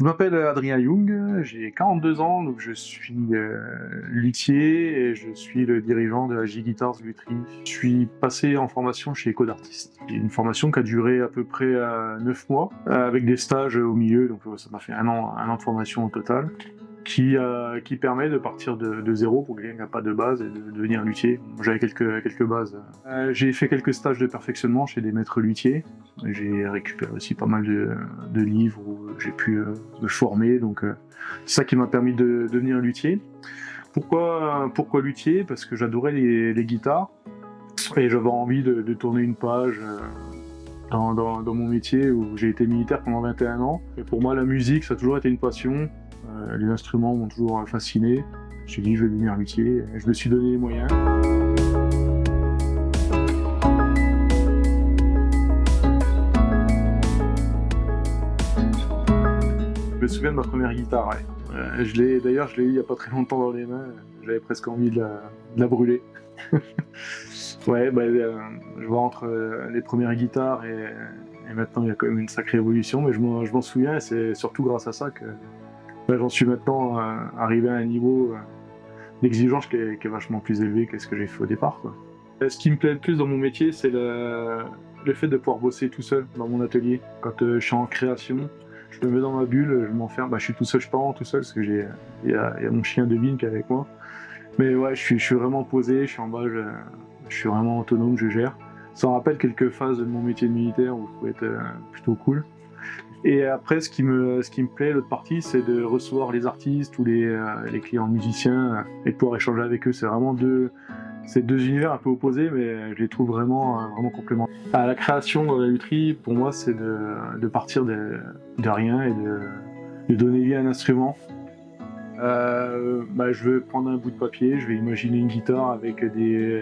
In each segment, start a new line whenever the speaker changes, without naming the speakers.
Je m'appelle Adrien Young, j'ai 42 ans, donc je suis luthier et je suis le dirigeant de la J-Guitars Lutherie. Je suis passé en formation chez Code Artist. Une formation qui a duré à peu près 9 mois, avec des stages au milieu, donc ça m'a fait un an de formation au total, qui permet de partir de zéro pour quelqu'un qui n'a pas de base et de devenir luthier. J'avais quelques bases. J'ai fait quelques stages de perfectionnement chez des maîtres luthiers. J'ai récupéré aussi pas mal de livres où j'ai pu me former, donc c'est ça qui m'a permis de devenir luthier. Pourquoi luthier ? Parce que j'adorais les guitares et j'avais envie de tourner une page dans mon métier où j'ai été militaire pendant 21 ans. Et pour moi, la musique, ça a toujours été une passion. Les instruments m'ont toujours fasciné. Je me suis dit, je vais devenir luthier. Et je me suis donné les moyens. Je me souviens de ma première guitare. Ouais. Je l'ai eu il n'y a pas très longtemps dans les mains. J'avais presque envie de la brûler. Ouais, je vois entre les premières guitares et maintenant il y a quand même une sacrée évolution, mais je m'en souviens et c'est surtout grâce à ça que j'en suis maintenant arrivé à un niveau d'exigence qui est vachement plus élevé que ce que j'ai fait au départ, quoi. Ce qui me plaît le plus dans mon métier, c'est le fait de pouvoir bosser tout seul dans mon atelier. Quand je suis en création, je me mets dans ma bulle, je m'enferme, je suis tout seul, je pars tout seul parce que il y a mon chien Devine qui est avec moi. Mais ouais, je suis vraiment posé, je suis en bas, je suis vraiment autonome, je gère. Ça me rappelle quelques phases de mon métier de militaire où il faut être plutôt cool. Et après, ce qui me plaît, l'autre partie, c'est de recevoir les artistes ou les clients musiciens et de pouvoir échanger avec eux. C'est vraiment deux univers un peu opposés, mais je les trouve vraiment complémentaires. La création dans la lutherie, pour moi, c'est de partir de rien et de donner vie à un instrument. Je vais prendre un bout de papier, je vais imaginer une guitare avec des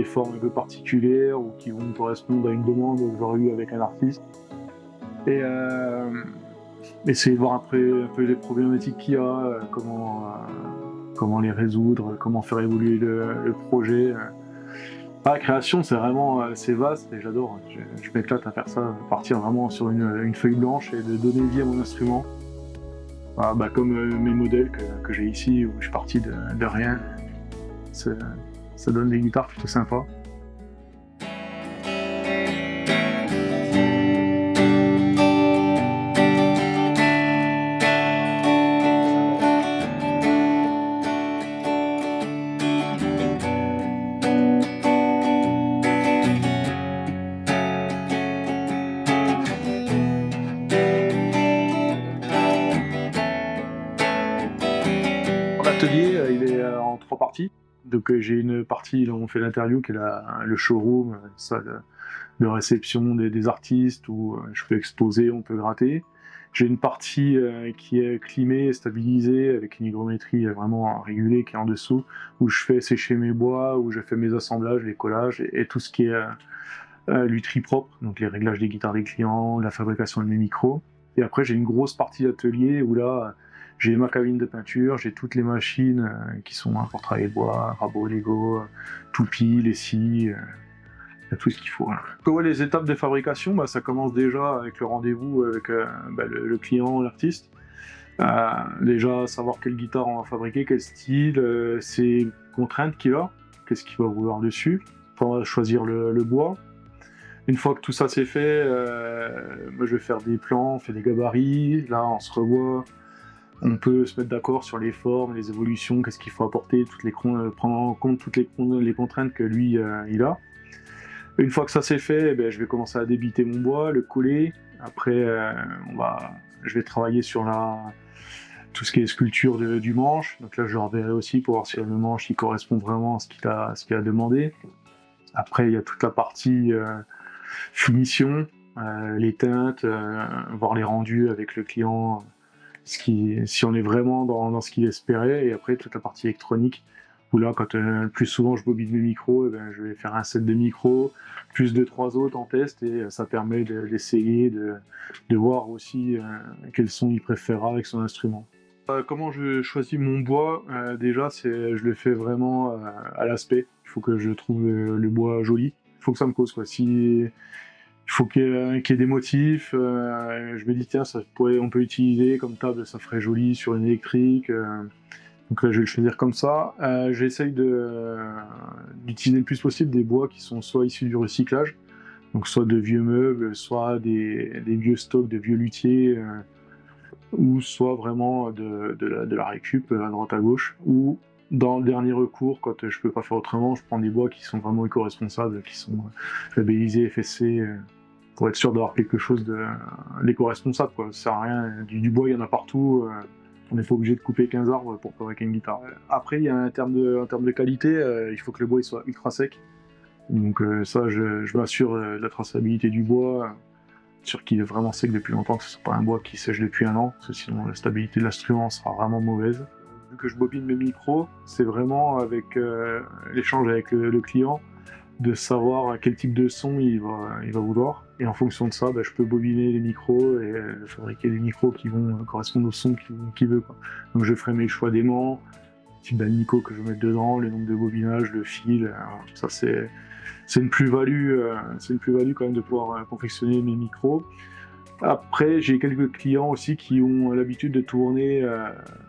formes un peu particulières ou qui vont correspondre à une demande que j'aurais eue avec un artiste. Et essayer de voir un peu les problématiques qu'il y a, comment les résoudre, comment faire évoluer le projet. La création, c'est vraiment c'est vaste et j'adore. Je m'éclate à faire ça, partir vraiment sur une feuille blanche et de donner vie à mon instrument. Comme mes modèles que j'ai ici, où je suis parti de rien. Ça donne des guitares plutôt sympas. L'atelier, il est en 3 parties. Donc j'ai une partie où on fait l'interview, qui est le showroom, salle de réception des artistes, où je peux exposer, on peut gratter. J'ai une partie qui est climée, stabilisée, avec une hygrométrie vraiment régulée, qui est en dessous, où je fais sécher mes bois, où je fais mes assemblages, les collages, et tout ce qui est lutherie propre, donc les réglages des guitares des clients, la fabrication de mes micros. Et après j'ai une grosse partie d'atelier, où là, j'ai ma cabine de peinture, j'ai toutes les machines qui sont pour travailler le bois, rabot, Lego, toupie, les scies, il y a tout ce qu'il faut. Les étapes de fabrication, ça commence déjà avec le rendez-vous avec le client, l'artiste. Déjà savoir quelle guitare on va fabriquer, quel style, ses contraintes qu'il a, qu'est-ce qu'il va vouloir dessus. On va choisir le bois. Une fois que tout ça c'est fait, je vais faire des plans, on fait des gabarits, là on se revoit. On peut se mettre d'accord sur les formes, les évolutions, qu'est-ce qu'il faut apporter, prendre en compte toutes les contraintes que lui il a. Une fois que ça c'est fait, je vais commencer à débiter mon bois, le coller. Après, je vais travailler sur tout ce qui est sculpture du manche. Donc là, je le reverrai aussi pour voir si le manche il correspond vraiment à ce qu'il a demandé. Après, il y a toute la partie finition, les teintes, voir les rendus avec le client. Si on est vraiment dans ce qu'il espérait, et après toute la partie électronique, où là, quand le plus souvent je bobine mes micros, je vais faire un set de micros, plus 2-3 autres en test, et ça permet d'essayer, de voir aussi quel son il préférera avec son instrument. Comment je choisis mon bois? Déjà, je le fais vraiment à l'aspect. Il faut que je trouve le bois joli. Il faut que ça me cause, quoi. Il faut qu'il y ait des motifs. Je me dis, tiens, on peut utiliser comme table, ça ferait joli sur une électrique. Donc là, je vais le choisir comme ça. J'essaye d'utiliser le plus possible des bois qui sont soit issus du recyclage, donc soit de vieux meubles, soit des vieux stocks de vieux luthiers, ou soit vraiment de la récup à droite à gauche. Ou dans le dernier recours, quand je peux pas faire autrement, je prends des bois qui sont vraiment éco-responsables, qui sont labellisés FSC, pour être sûr d'avoir quelque chose d'éco-responsable, quoi. Ça sert à rien. Du bois, il y en a partout. On n'est pas obligé de couper 15 arbres pour fabriquer une guitare. Après, il y a en termes de qualité, il faut que le bois il soit ultra sec. Donc ça, je m'assure de la traçabilité du bois, sûr qu'il est vraiment sec depuis longtemps, que ce soit pas un bois qui sèche depuis un an, parce que sinon la stabilité de l'instrument sera vraiment mauvaise. Vu que je bobine mes micros, c'est vraiment avec l'échange avec le client, de savoir quel type de son il va vouloir. Et en fonction de ça, je peux bobiner les micros et fabriquer des micros qui vont correspondre au son qu'il veut, quoi. Donc je ferai mes choix d'aimants, le type d'anico que je vais mettre dedans, le nombre de bobinages, le fil. Ça c'est une plus-value quand même de pouvoir confectionner mes micros. Après, j'ai quelques clients aussi qui ont l'habitude de tourner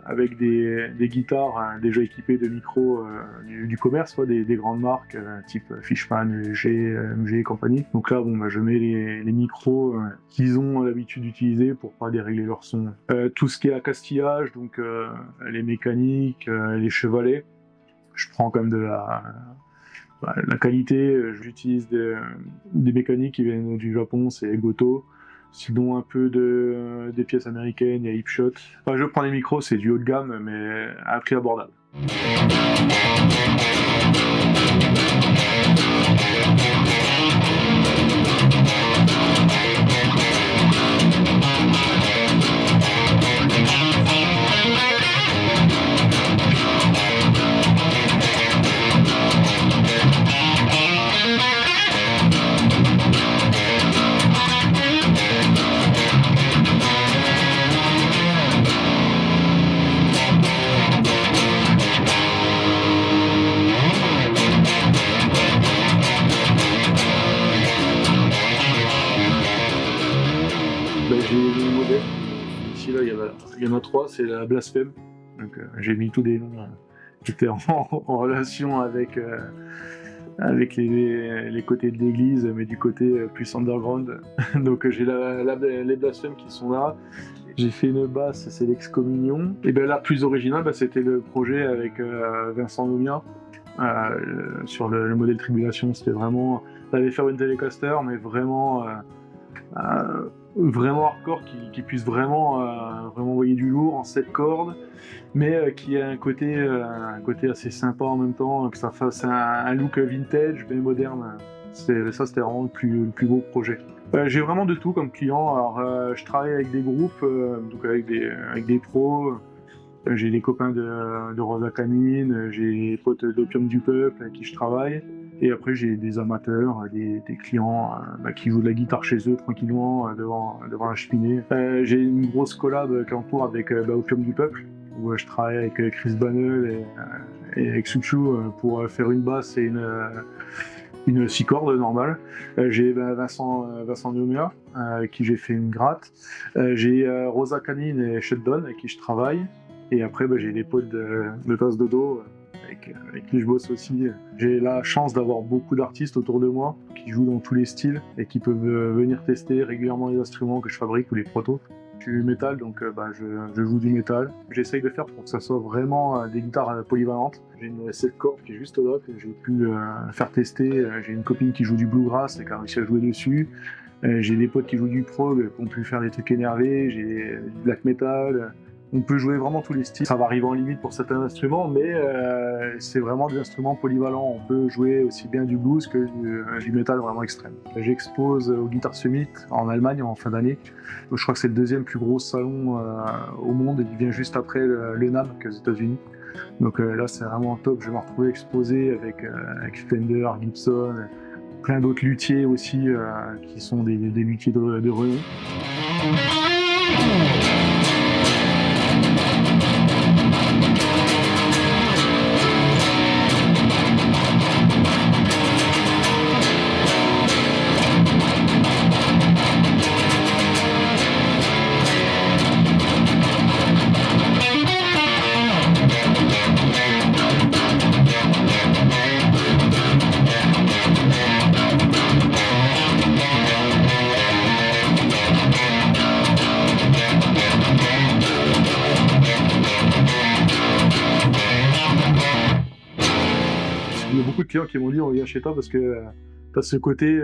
avec des guitares déjà équipées de micros du commerce, quoi, des grandes marques type Fishman, MG et compagnie. Donc là, je mets les micros qu'ils ont l'habitude d'utiliser pour pas dérégler leur son. Tout ce qui est accastillage, donc les mécaniques, les chevalets, je prends quand même de la qualité. J'utilise des mécaniques qui viennent du Japon, c'est Goto. Sinon, un peu des pièces américaines, il y a Hipshot. Je prends des micros, c'est du haut de gamme, mais à un prix abordable. J'ai les modèles. Ici, là, il y en a 3, c'est la Blasphème. Donc, j'ai mis tous des noms qui étaient en relation avec les côtés de l'église, mais du côté plus underground. Donc, j'ai les Blasphèmes qui sont là. J'ai fait une basse, c'est l'Excommunion. Et la plus originale, c'était le projet avec Vincent Nomia. Sur le modèle Tribulation, c'était vraiment... J'allais faire une Telecaster, mais vraiment hardcore, qui puisse vraiment envoyer du lourd en 7 cordes, mais qui a un côté assez sympa en même temps, que ça fasse un look vintage mais moderne. C'était vraiment le plus beau projet. J'ai vraiment de tout comme client. Alors je travaille avec des groupes, donc avec des pros. J'ai des copains de Rosa Canine, j'ai des potes d'Opium du Peuple avec qui je travaille. Et après, j'ai des amateurs, des clients qui jouent de la guitare chez eux tranquillement devant la cheminée. J'ai une grosse collab qui est en cours avec Opium du Peuple, où je travaille avec Chris Bannel et avec Suchu pour faire une basse et une 6 cordes normale. J'ai Vincent Nomia, avec qui j'ai fait une gratte. J'ai Rosa Canine et Shutdown avec qui je travaille. Et après, j'ai des potes de Tasse Dodo avec qui je bosse aussi. J'ai la chance d'avoir beaucoup d'artistes autour de moi qui jouent dans tous les styles et qui peuvent venir tester régulièrement les instruments que je fabrique ou les protos. Je suis métal, donc je joue du métal. J'essaye de faire pour que ça soit vraiment des guitares polyvalentes. J'ai une 7 cordes qui est juste là, que j'ai pu faire tester. J'ai une copine qui joue du bluegrass et qui a réussi à jouer dessus. J'ai des potes qui jouent du prog, qui ont pu faire des trucs énervés. J'ai du black metal. On peut jouer vraiment tous les styles. Ça va arriver en limite pour certains instruments, mais c'est vraiment des instruments polyvalents. On peut jouer aussi bien du blues que du métal vraiment extrême. J'expose au Guitar Summit en Allemagne en fin d'année. Je crois que c'est le deuxième plus gros salon au monde. Il vient juste après le NAMM aux États-Unis. Donc là, c'est vraiment top. Je vais me retrouver exposé avec Fender, Gibson, plein d'autres luthiers aussi qui sont des luthiers de renom. Il y a beaucoup de clients qui m'ont dit on vient chez toi parce que t'as ce côté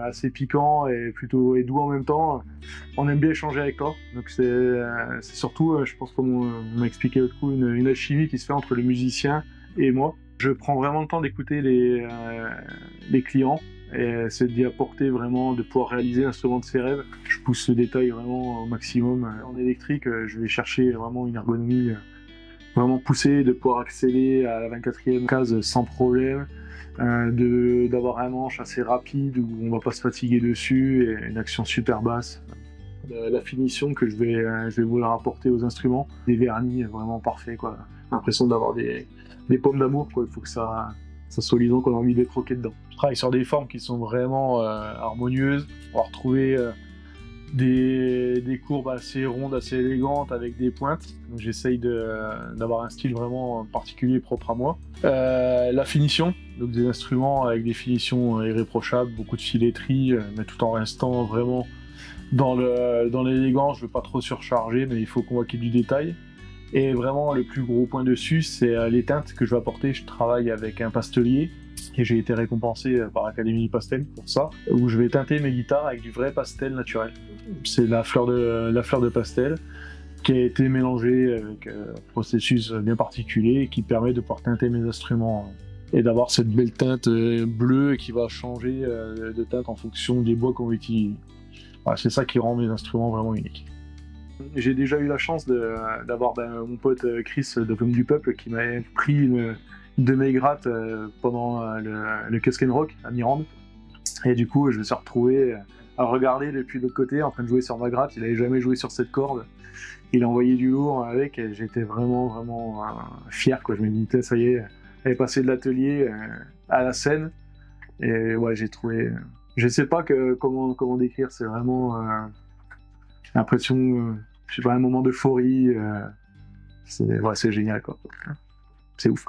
assez piquant et plutôt doux en même temps. On aime bien échanger avec toi. Donc c'est surtout, je pense comme on m'a expliqué l'autre coup, une alchimie qui se fait entre le musicien et moi. Je prends vraiment le temps d'écouter les clients et c'est d'y apporter vraiment, de pouvoir réaliser l'instrument de ses rêves. Je pousse ce détail vraiment au maximum. En électrique, je vais chercher vraiment une ergonomie vraiment poussée, de pouvoir accéder à la 24e case sans problème, d'avoir un manche assez rapide où on va pas se fatiguer dessus et une action super basse. La finition que je vais vouloir apporter aux instruments, des vernis vraiment parfaits, quoi. L'impression d'avoir des pommes d'amour, quoi. Il faut que ça soit lisant, qu'on a envie d'être croqué dedans. Je travaille sur des formes qui sont vraiment harmonieuses. On va retrouver des courbes assez rondes, assez élégantes avec des pointes. Donc j'essaye d'avoir un style vraiment particulier, propre à moi. La finition, donc des instruments avec des finitions irréprochables, beaucoup de filetterie, mais tout en restant vraiment dans l'élégance. Je veux pas trop surcharger, mais il faut qu'on voit qu'il y ait du détail. Et vraiment le plus gros point dessus, c'est les teintes que je vais apporter. Je travaille avec un pastelier et j'ai été récompensé par l'Académie Pastel pour ça, où je vais teinter mes guitares avec du vrai pastel naturel. C'est la fleur de pastel qui a été mélangée avec un processus bien particulier qui permet de pouvoir teinter mes instruments et d'avoir cette belle teinte bleue qui va changer de teinte en fonction des bois qu'on va utiliser. Voilà, c'est ça qui rend mes instruments vraiment uniques. J'ai déjà eu la chance d'avoir mon pote Chris de Plume du Peuple qui m'avait pris une de mes grattes pendant le Cusk & Rock à Mirande. Et du coup, je me suis retrouvé à regarder depuis l'autre côté en train de jouer sur ma gratte. Il n'avait jamais joué sur cette corde. Il a envoyé du lourd avec et j'étais vraiment fier, quoi. Je me dis, ça y est, elle est passée de l'atelier à la scène. Et ouais, j'ai trouvé... je sais pas comment décrire, c'est vraiment l'impression, je sais pas, un moment d'euphorie. C'est génial, quoi. C'est ouf.